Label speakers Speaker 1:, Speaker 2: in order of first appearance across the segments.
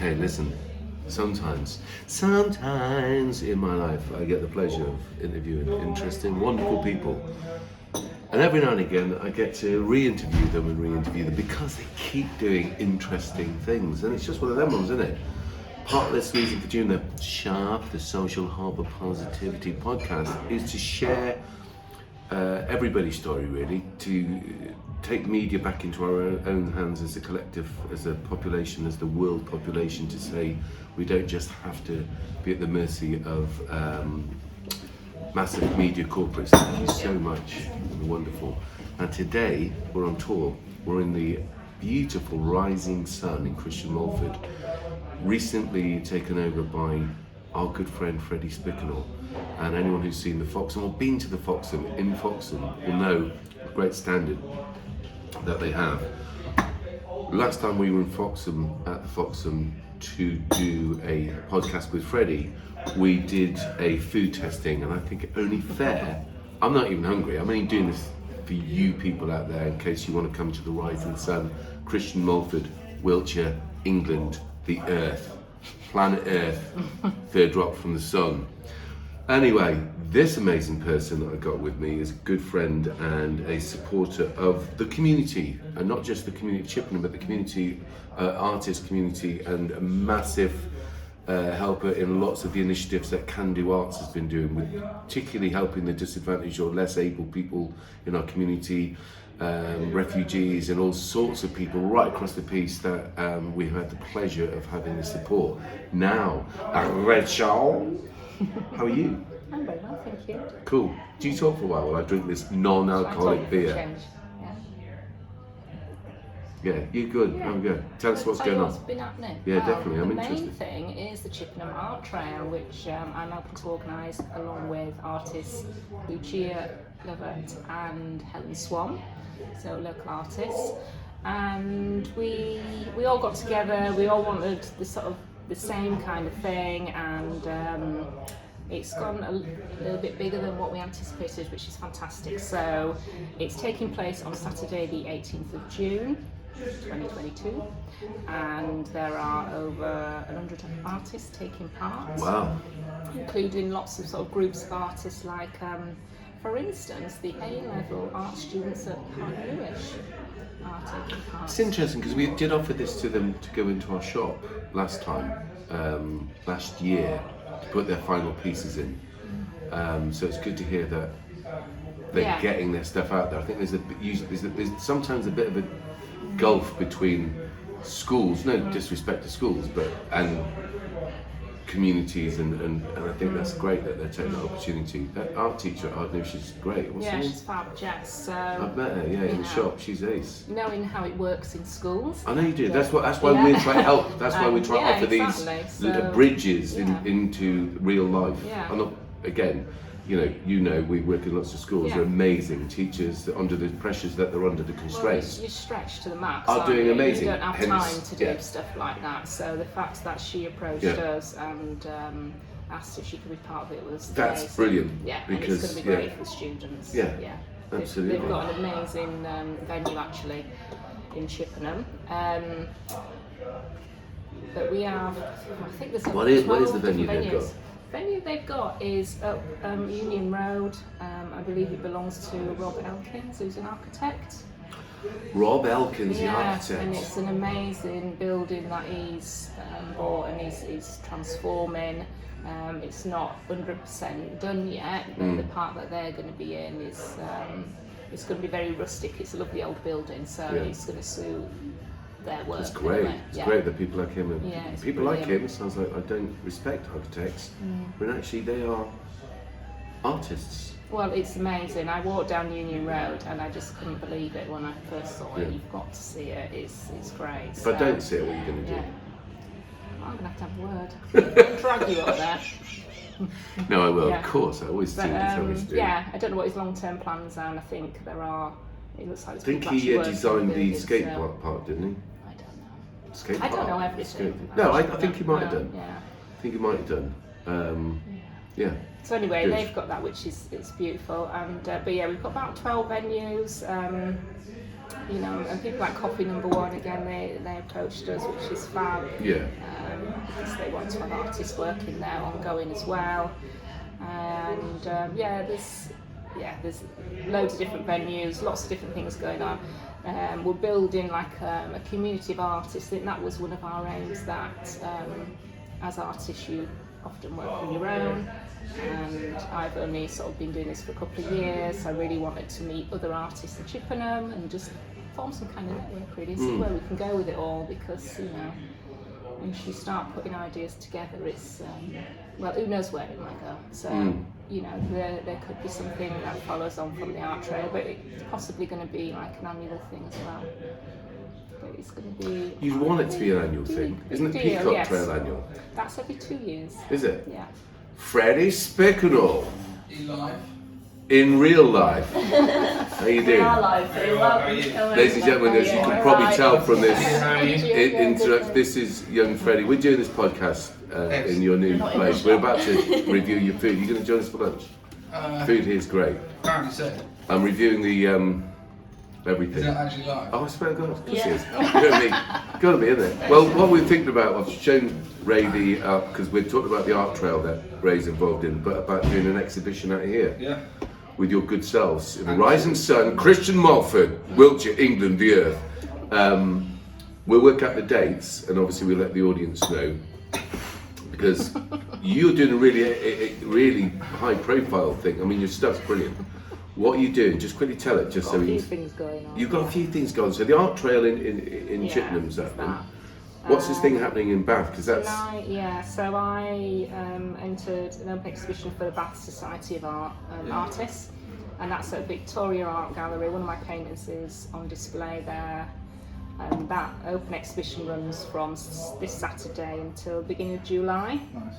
Speaker 1: Okay, listen. Sometimes in my life, I get the pleasure of interviewing interesting, wonderful people. And every now and again, I get to re-interview them because they keep doing interesting things. And it's just one of them ones, isn't it? Part of this reason for doing the S.H.O.P, the Social Hub of Positivity podcast, is to share everybody's story, really, to take media back into our own hands as a collective, as a population, as the world population, to say we don't just have to be at the mercy of massive media corporates. Thank you so much. Wonderful. And today we're on tour. We're in the beautiful rising sun in Christian Malford, recently taken over by our good friend Freddie Spickenall. And anyone who's seen the Foxham or been to the Foxham in Foxham will know the great standard that they have. Last time we were in Foxham, at the Foxham, to do a podcast with Freddie, we did a food testing, and I think only fair, I'm not even hungry, I'm only doing this for you people out there in case you want to come to the Rising Sun, Christian Malford, Wiltshire, England, the Earth, planet Earth, third drop from the sun. Anyway, this amazing person that I got with me is a good friend and a supporter of the community, and not just the community of Chippenham, but the community, artist community, and a massive helper in lots of the initiatives that Can Do Arts has been doing, with particularly helping the disadvantaged or less able people in our community, refugees and all sorts of people right across the piece that we've had the pleasure of having the support. Now, Rachel, how are you?
Speaker 2: I'm very well, thank you.
Speaker 1: Cool. Do you talk for a while I drink this non-alcoholic beer? Yeah, you good?
Speaker 2: Yeah.
Speaker 1: I'm good. Tell us what's going on.
Speaker 2: What's been happening?
Speaker 1: Yeah, definitely. I'm interested.
Speaker 2: The main thing is the Chippenham Art Trail, which I'm helping to organise along with artists Lucia Lovett and Helen Swan, so local artists. And we all got together. We all wanted the same kind of thing, and it's gone a little bit bigger than what we anticipated, which is fantastic. So it's taking place on Saturday the 18th of June 2022, and there are over 100 artists taking part.
Speaker 1: Wow.
Speaker 2: Including lots of sort of groups of artists, like for instance the A-level art students at Hart Lewis are taking part.
Speaker 1: It's interesting because we did offer this to them to go into our shop last time, last year, to put their final pieces in. So it's good to hear that they're getting their stuff out there. I think there's sometimes a bit of a gulf between schools, no disrespect to schools, and communities, and I think that's great that they're taking that opportunity. That art teacher at Art New, she's great. What's her name?
Speaker 2: She's fab, Jess. So
Speaker 1: I've met her, in the shop. She's ace.
Speaker 2: Knowing how it works in schools.
Speaker 1: I know you do. That's why we try to help. That's why we try to offer these little bridges into real life.
Speaker 2: Yeah.
Speaker 1: I'm not, again, you know, we work in lots of schools. They're amazing teachers under the pressures that they're under, the constraints.
Speaker 2: You're stretched to the max.
Speaker 1: Are doing amazing.
Speaker 2: You don't have time to do stuff like that. So the fact that she approached us and asked if she could be part of it was amazing.
Speaker 1: Brilliant.
Speaker 2: Yeah,
Speaker 1: because
Speaker 2: and it's going to be great for the students.
Speaker 1: Yeah. Absolutely.
Speaker 2: They've got an amazing venue actually in Chippenham. But we have, I think there's
Speaker 1: what is the venue they've got?
Speaker 2: The venue they've got is up Union Road. I believe it belongs to Rob Elkins, who's an architect.
Speaker 1: Rob Elkins, the architect.
Speaker 2: And it's an amazing building that he's bought and he's transforming. It's not 100% done yet, but the part that they're going to be in is it's going to be very rustic. It's a lovely old building, so it's going to suit their work.
Speaker 1: It's great.
Speaker 2: Anyway.
Speaker 1: It's great that people like him and people like him. It sounds like I don't respect architects, but actually they are artists.
Speaker 2: Well, it's amazing. I walked down Union Road and I just couldn't believe it when I first saw it. You've got to see it. It's great.
Speaker 1: If I don't see it, what are you going to do?
Speaker 2: I'm going to have a word. I'll drag you up there.
Speaker 1: No, I will. Of course, I always do.
Speaker 2: Yeah, I don't know what his long-term plans are, and I think there are. It looks like.
Speaker 1: I think he designed the skate park, didn't he?
Speaker 2: I don't know.
Speaker 1: Skate
Speaker 2: I
Speaker 1: park.
Speaker 2: don't know everything.
Speaker 1: No, I think he might have done.
Speaker 2: Yeah.
Speaker 1: I think he might have done. Yeah.
Speaker 2: So anyway, they've got that, which is it's beautiful, and but yeah, we've got about 12 venues. you know, and people like Coffee Number One, again, they approached us, which is fab.
Speaker 1: Yeah.
Speaker 2: Because they want to have artists working there ongoing as well. And there's loads of different venues, lots of different things going on. We're building like a community of artists. I think that was one of our aims, that as artists you often work on your own, and I've only sort of been doing this for a couple of years. I really wanted to meet other artists in Chippenham and just form some kind of network, really, see where we can go with it all, because, you know, once you start putting ideas together, it's who knows where it might go. So you know, there could be something that follows on from the art trail, but it's possibly going to be like an annual thing as well. But it's going to be.
Speaker 1: You want it to be an annual thing, isn't it? Peacock Trail annual.
Speaker 2: That's every 2 years.
Speaker 1: Is it?
Speaker 2: Yeah.
Speaker 1: Freddie Spicknell. In real life. How you doing? Ladies and gentlemen, as you can probably tell from this introduction, this is young Freddie. We're doing this podcast in your new place. We're about to review your food. You're going to join us for lunch? Food here is great.
Speaker 3: Apparently so.
Speaker 1: I'm reviewing the everything.
Speaker 3: Is that actually live?
Speaker 1: Oh, I swear to God, of course it is. You know what I mean? Got to be, isn't it? Well, what we're thinking about, I've shown Rae because we're talking about the art trail that Ray's involved in, but about doing an exhibition out here.
Speaker 3: Yeah.
Speaker 1: With your good selves in the rising sun, Christian Malford, Wiltshire, England, the earth. We'll work out the dates, and obviously we'll let the audience know, because you're doing a really high-profile thing. I mean, your stuff's brilliant. What are you doing? Just quickly tell it, just so
Speaker 2: a few things going on.
Speaker 1: You've got a few things going. So the art trail in Chippenham's happening. What's this thing happening in Bath? Because that's
Speaker 2: so I entered an open exhibition for the Bath Society of Art artists, and that's at Victoria Art Gallery. One of my paintings is on display there, and that open exhibition runs from this Saturday until the beginning of July.
Speaker 3: Nice.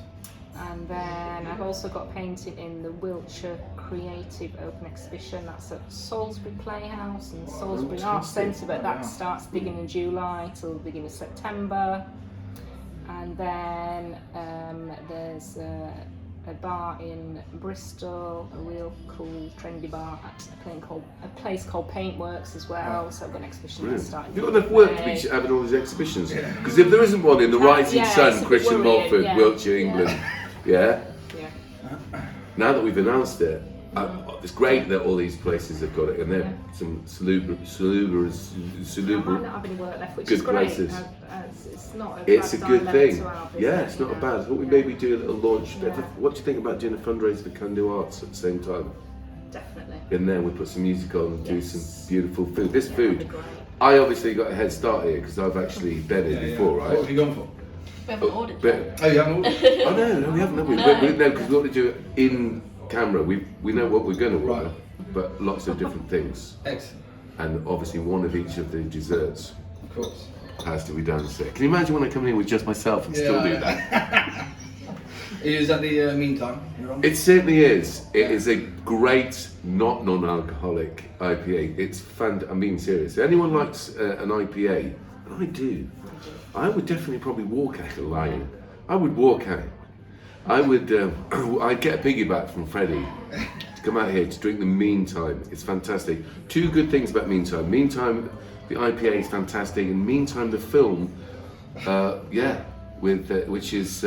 Speaker 2: And then I've also got a painting in the Wiltshire Creative Open Exhibition. That's at Salisbury Playhouse and Salisbury Arts Centre, but that starts beginning of July till the beginning of September. And then there's a bar in Bristol, a real cool trendy bar at a place called Paintworks as well. So I've got an exhibition that's starting.
Speaker 1: You've got enough work to be having all these exhibitions. Because if there isn't one in the rising sun, Christian Malford, Wiltshire, England. Yeah. Now that we've announced it, it's great that all these places have got it, and they're some salubrious,
Speaker 2: I might not have any work left, which
Speaker 1: good
Speaker 2: is great.
Speaker 1: places.
Speaker 2: It's
Speaker 1: a good thing.
Speaker 2: Yeah,
Speaker 1: it's not bad. I thought we'd maybe do a little launch. What do you think about doing a fundraiser for Can Do Arts at the same time?
Speaker 2: Definitely.
Speaker 1: In there, we put some music on and do some beautiful food. This food, I obviously got a head start here because I've actually been here before, right?
Speaker 3: What have you gone for?
Speaker 4: We haven't ordered yet.
Speaker 3: Oh, you haven't ordered?
Speaker 1: Oh no, we haven't. No, because we want to do it in camera. We know what we're going to order, but lots of different things.
Speaker 3: Excellent.
Speaker 1: And obviously one of each of the desserts
Speaker 3: Of course.
Speaker 1: has to be done. So, can you imagine when I come in with just myself and still do that?
Speaker 3: Is that the meantime you're on?
Speaker 1: It certainly is. It is a great, not non-alcoholic IPA. It's I'm being serious. If anyone likes an IPA, and I do, I would definitely probably walk out of Lion. I would walk out. I would. I'd get a piggyback from Freddie to come out here to drink the Meantime. It's fantastic. Two good things about Meantime. Meantime, the IPA is fantastic, and Meantime, the film, which is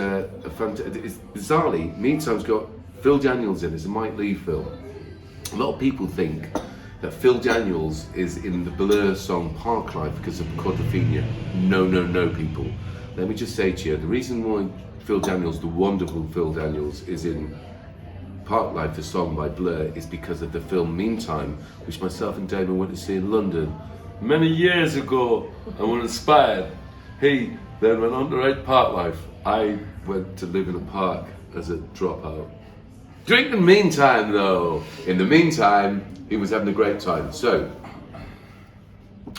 Speaker 1: bizarrely, Meantime's got Phil Daniels in it. It's a Mike Leigh film. A lot of people think that Phil Daniels is in the Blur song Parklife because of Quadrophenia. No, people. Let me just say to you, the reason why Phil Daniels, the wonderful Phil Daniels, is in Parklife, the song by Blur, is because of the film Meantime, which myself and Damon went to see in London many years ago and were inspired. He then went on to write Parklife. I went to live in a park as a dropout. Drink the Meantime though. In the meantime, he was having a great time. So,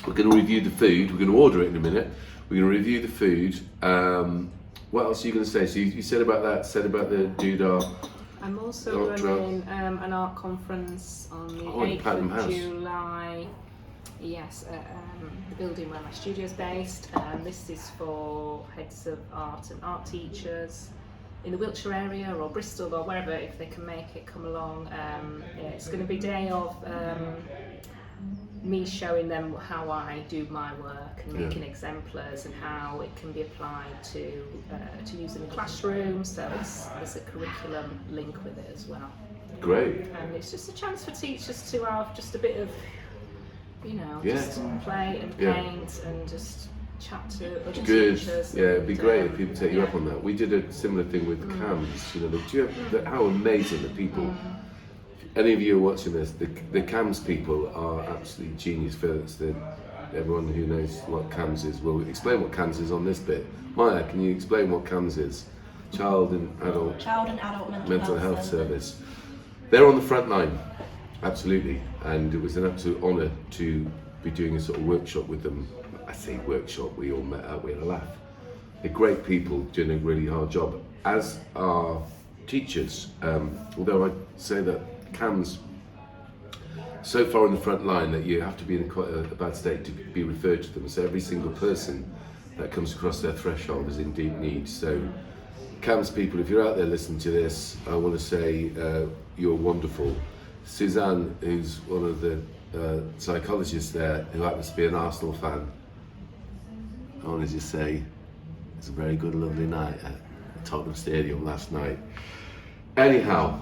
Speaker 1: we're going to review the food. We're going to order it in a minute. We're going to review the food. What else are you going to say? So you said about that, said about the Doodah.
Speaker 2: I'm also running an art conference on the 8th of July. Yes, the building where my studio is based. This is for heads of art and art teachers in the Wiltshire area or Bristol or wherever, if they can make it, come along. It's going to be a day of me showing them how I do my work and making exemplars and how it can be applied to use in the classroom. So there's a curriculum link with it as well.
Speaker 1: Great.
Speaker 2: And it's just a chance for teachers to have just a bit of, just play and paint and just chat to other teachers.
Speaker 1: Yeah, it'd be great if people take you up on that. We did a similar thing with CAMS. How amazing the people. Any of you are watching this, the CAMS people are absolutely genius. Everyone who knows what CAMS is will explain what CAMS is on this bit. Maya, can you explain what CAMS is? Child and Adult Mental Health Service. They're on the front line, absolutely, and it was an absolute honour to be doing a sort of workshop with them. I say workshop, we all met up, we had a laugh. They're great people doing a really hard job, as are teachers, although I'd say that CAMS so far on the front line that you have to be in quite a bad state to be referred to them. So every single person that comes across their threshold is in deep need. So CAMS people, if you're out there listening to this, I want to say you're wonderful. Suzanne, who's one of the psychologists there, who happens to be an Arsenal fan, I want to just say it's a very good, lovely night at Tottenham Stadium last night. Anyhow,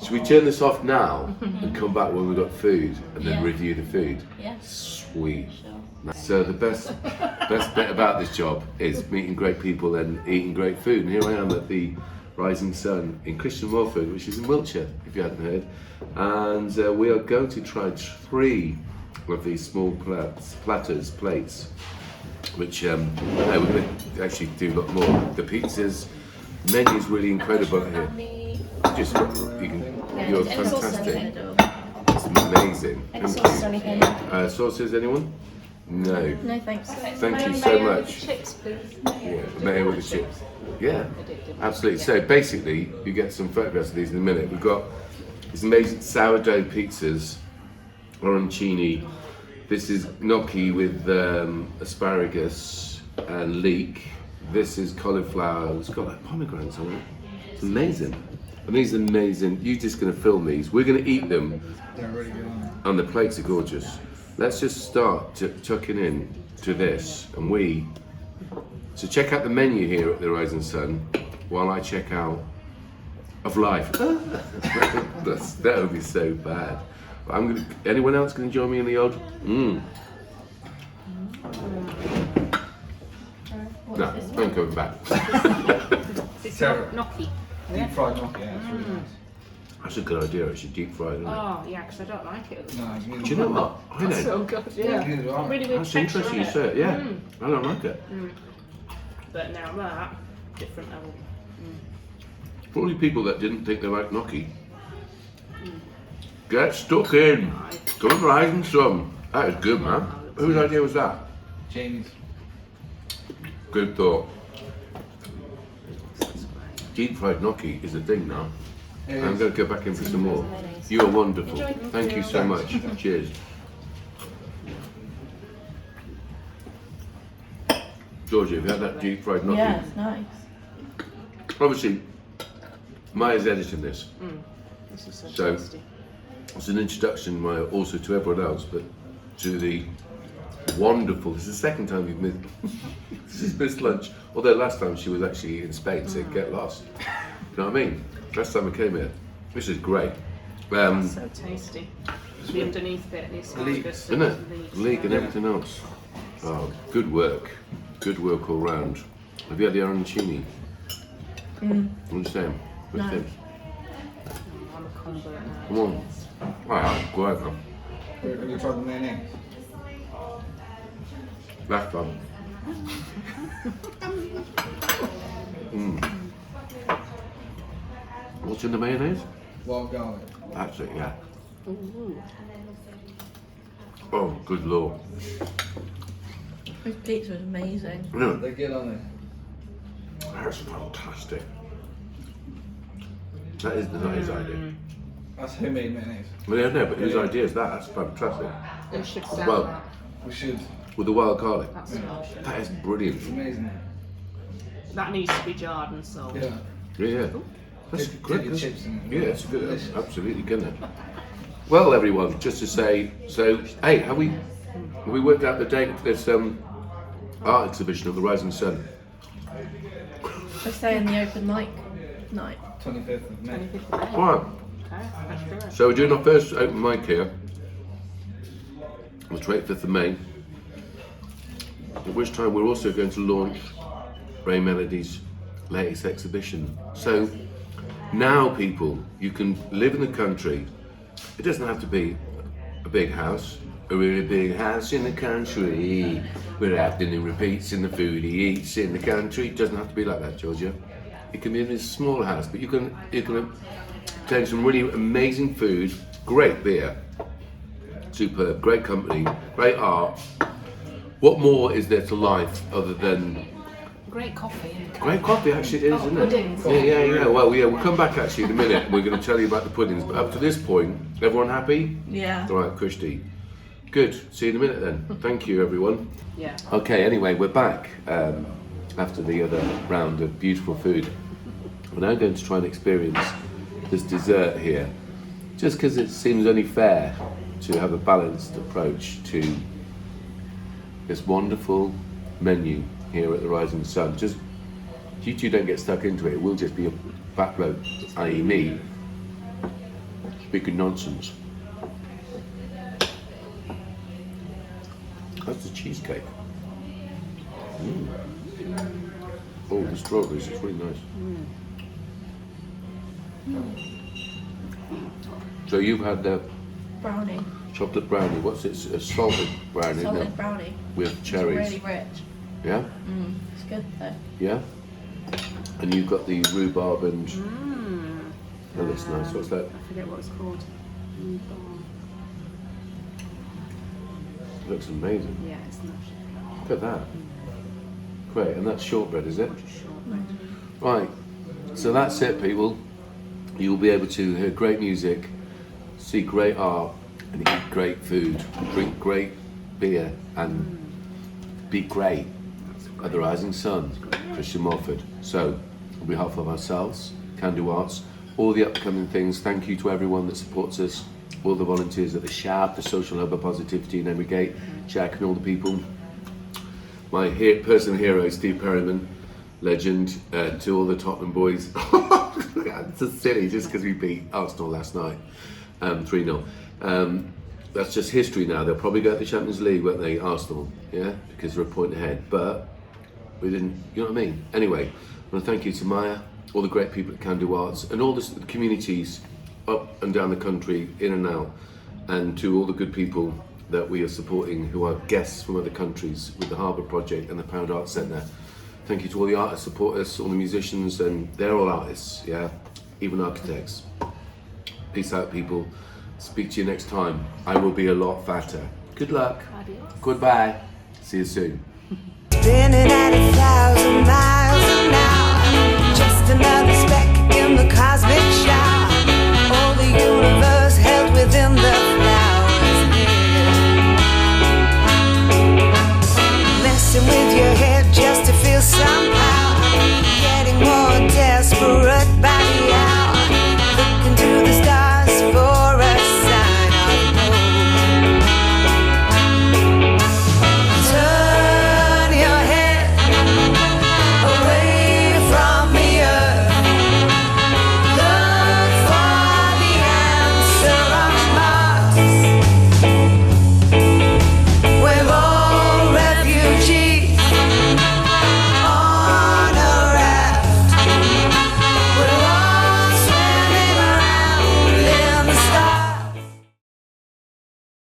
Speaker 1: should we turn this off now and come back when we've got food and then review the food?
Speaker 4: Yeah.
Speaker 1: Sweet.
Speaker 4: Sure.
Speaker 1: So the best bit about this job is meeting great people and eating great food. And here I am at the Rising Sun in Christian Malford, which is in Wiltshire, if you hadn't heard. And we are going to try 3 of these small plates, which we're going to actually do a lot more. The pizzas, the menu is really incredible here. Just you're fantastic. It's amazing.
Speaker 4: Any sauce or anything?
Speaker 1: Sauces, anyone? No.
Speaker 4: No, thanks.
Speaker 1: Thank you so
Speaker 2: Mayo with
Speaker 1: much.
Speaker 2: chips, please.
Speaker 1: Yeah, mayo with the chips. Yeah, absolutely. So basically, you get some photographs of these in a minute. We've got these amazing sourdough pizzas, arancini. This is gnocchi with asparagus and leek. This is cauliflower. It's got like pomegranates on it. It's amazing. And these are amazing. You're just going to film these. We're going to eat them.
Speaker 3: They're really good on
Speaker 1: And the plates are gorgeous. Let's just start chucking in to this. So check out the menu here at the Rising Sun while I check out of life. That would be so bad. But anyone else going to join me in the odd? No, I'm coming back.
Speaker 2: It's
Speaker 3: Sarah.
Speaker 2: gnocchi.
Speaker 3: Deep fried gnocchi, yeah, it's really nice.
Speaker 1: That's a good idea, actually, deep fried, isn't it?
Speaker 2: Oh, yeah, because I don't like it.
Speaker 3: No,
Speaker 1: Do you know what? I
Speaker 2: That's so
Speaker 1: know.
Speaker 2: good,
Speaker 3: Yeah,
Speaker 2: yeah.
Speaker 3: neither do I.
Speaker 2: Really weird
Speaker 1: That's
Speaker 2: texture,
Speaker 1: interesting you
Speaker 2: isn't
Speaker 1: say
Speaker 2: it?
Speaker 1: it, yeah. I don't like it.
Speaker 2: But now that, different level.
Speaker 1: For all you people that didn't think they liked gnocchi, get stuck in. Come and Rising Sun. That is good, man. Whose idea was that?
Speaker 3: Jamie's.
Speaker 1: Good thought. Deep fried gnocchi is a thing now.
Speaker 3: It
Speaker 1: I'm
Speaker 3: is.
Speaker 1: going to go back in for some more. You are wonderful. Thank you so much. Cheers. Georgia, have you had that deep fried gnocchi?
Speaker 4: Yeah, it's nice.
Speaker 1: Obviously, Maya's editing this.
Speaker 2: This is so
Speaker 1: So-
Speaker 2: tasty.
Speaker 1: It's an introduction, Maya, also to everyone else, but to the wonderful. This is the second time you've missed lunch. Although last time she was actually in Spain, so get lost. You know what I mean? Last time I came here. This is great.
Speaker 2: So tasty. The underneath bit, the asparagus.
Speaker 1: Isn't it?
Speaker 2: leeks,
Speaker 1: Leek and
Speaker 2: yeah.
Speaker 1: everything else. Oh, good work. Good work all round. Have you had the arancini? What are you saying? What do you
Speaker 4: No.
Speaker 1: think?
Speaker 2: I'm a convert now.
Speaker 1: Come on. Wow, great man.
Speaker 3: Have you tried the mayonnaise?
Speaker 1: Last one. What's in the mayonnaise?
Speaker 3: Wild garlic.
Speaker 1: That's it, yeah. Oh, good lord.
Speaker 4: This pizza was amazing.
Speaker 1: No,
Speaker 3: They're good on it.
Speaker 1: that's fantastic. That is not his idea.
Speaker 3: That's homemade mayonnaise.
Speaker 1: Well, yeah, no, but whose idea is that? That's fantastic.
Speaker 2: We should sell
Speaker 1: Well-
Speaker 2: that.
Speaker 3: We should.
Speaker 1: With the wild garlic.
Speaker 2: That's delicious.
Speaker 1: That is brilliant.
Speaker 3: It's amazing.
Speaker 2: That needs to be jarred and sold.
Speaker 3: Yeah.
Speaker 1: Yeah, yeah. That's
Speaker 3: Dip
Speaker 1: great.
Speaker 3: your chips in it.
Speaker 1: Yeah, it's good.
Speaker 3: Delicious.
Speaker 1: Absolutely, can it? Well, everyone, just to say, so hey, have we worked out the date for this art exhibition of the Rising Sun?
Speaker 4: We're saying the open mic night.
Speaker 3: 25th of May.
Speaker 2: 25th of May.
Speaker 1: All right.
Speaker 2: Okay, let's do it.
Speaker 1: So we're doing our first open mic here on the 25th of May, at which time we're also going to launch Rae Melody's latest exhibition. So now, people, you can live in the country. It doesn't have to be a big house, a really big house in the country, where afternoon repeats and the food he eats in the country. It doesn't have to be like that, Georgia. It can be in a small house, but you can obtain some really amazing food, great beer, superb, great company, great art. What more is there to life other than
Speaker 2: Great coffee in the cup.
Speaker 1: great coffee? Actually, it is, isn't it?
Speaker 2: Puddings.
Speaker 1: Yeah. Well, yeah, we'll come back actually in a minute. And we're going to tell you about the puddings. But up to this point, everyone happy?
Speaker 4: Yeah.
Speaker 1: All right, Christy. Good. See you in a minute then. Thank you, everyone.
Speaker 2: Yeah.
Speaker 1: Okay. Anyway, we're back after the other round of beautiful food. We're now going to try and experience this dessert here, just because it seems only fair to have a balanced approach to this wonderful menu here at the Rising Sun. Just you two don't get stuck into it. It will just be a fat bloke, i.e. me, speaking nonsense. That's the cheesecake. Oh, the strawberries, it's really nice. So you've had the
Speaker 4: Brownie.
Speaker 1: chocolate brownie. What's it? A salted brownie, isn't
Speaker 4: Solid
Speaker 1: it?
Speaker 4: brownie.
Speaker 1: With cherries.
Speaker 4: It's really rich.
Speaker 1: Yeah?
Speaker 4: It's good though.
Speaker 1: Yeah? And you've got the rhubarb and... Oh, that's nice. What's that?
Speaker 2: I forget what it's called.
Speaker 1: Looks amazing.
Speaker 2: Yeah, it's not.
Speaker 1: Look at that. Great. And that's shortbread, is it? Right. So that's it, people. You'll be able to hear great music, see great art, and eat great food, drink great beer, and be great at the Rising Sun, Christian Malford. So, on behalf of ourselves, Can Do Arts, all the upcoming things, thank you to everyone that supports us, all the volunteers at the S.H.O.P, the Social Hub of Positivity in Henry Gate, Jack and all the people. My personal hero, Steve Perryman, legend, to all the Tottenham boys. It's just silly just because we beat Arsenal last night, 3-0. That's just history now. They'll probably go to the Champions League, won't they, Arsenal? Yeah, because they're a point ahead. But we didn't, you know what I mean? Anyway, I want to thank you to Maya, all the great people at Can Do Arts, and all the communities up and down the country, in and out, and to all the good people that we are supporting who are guests from other countries with the Harbour Project and the Pound Arts Centre. Thank you to all the artists who support us, all the musicians, and they're all artists, yeah, even architects. Peace out, people. Speak to you next time. I will be a lot fatter. Good luck.
Speaker 2: Adios.
Speaker 1: Goodbye. See you soon.
Speaker 5: Spinning at 1,000 miles an hour, just another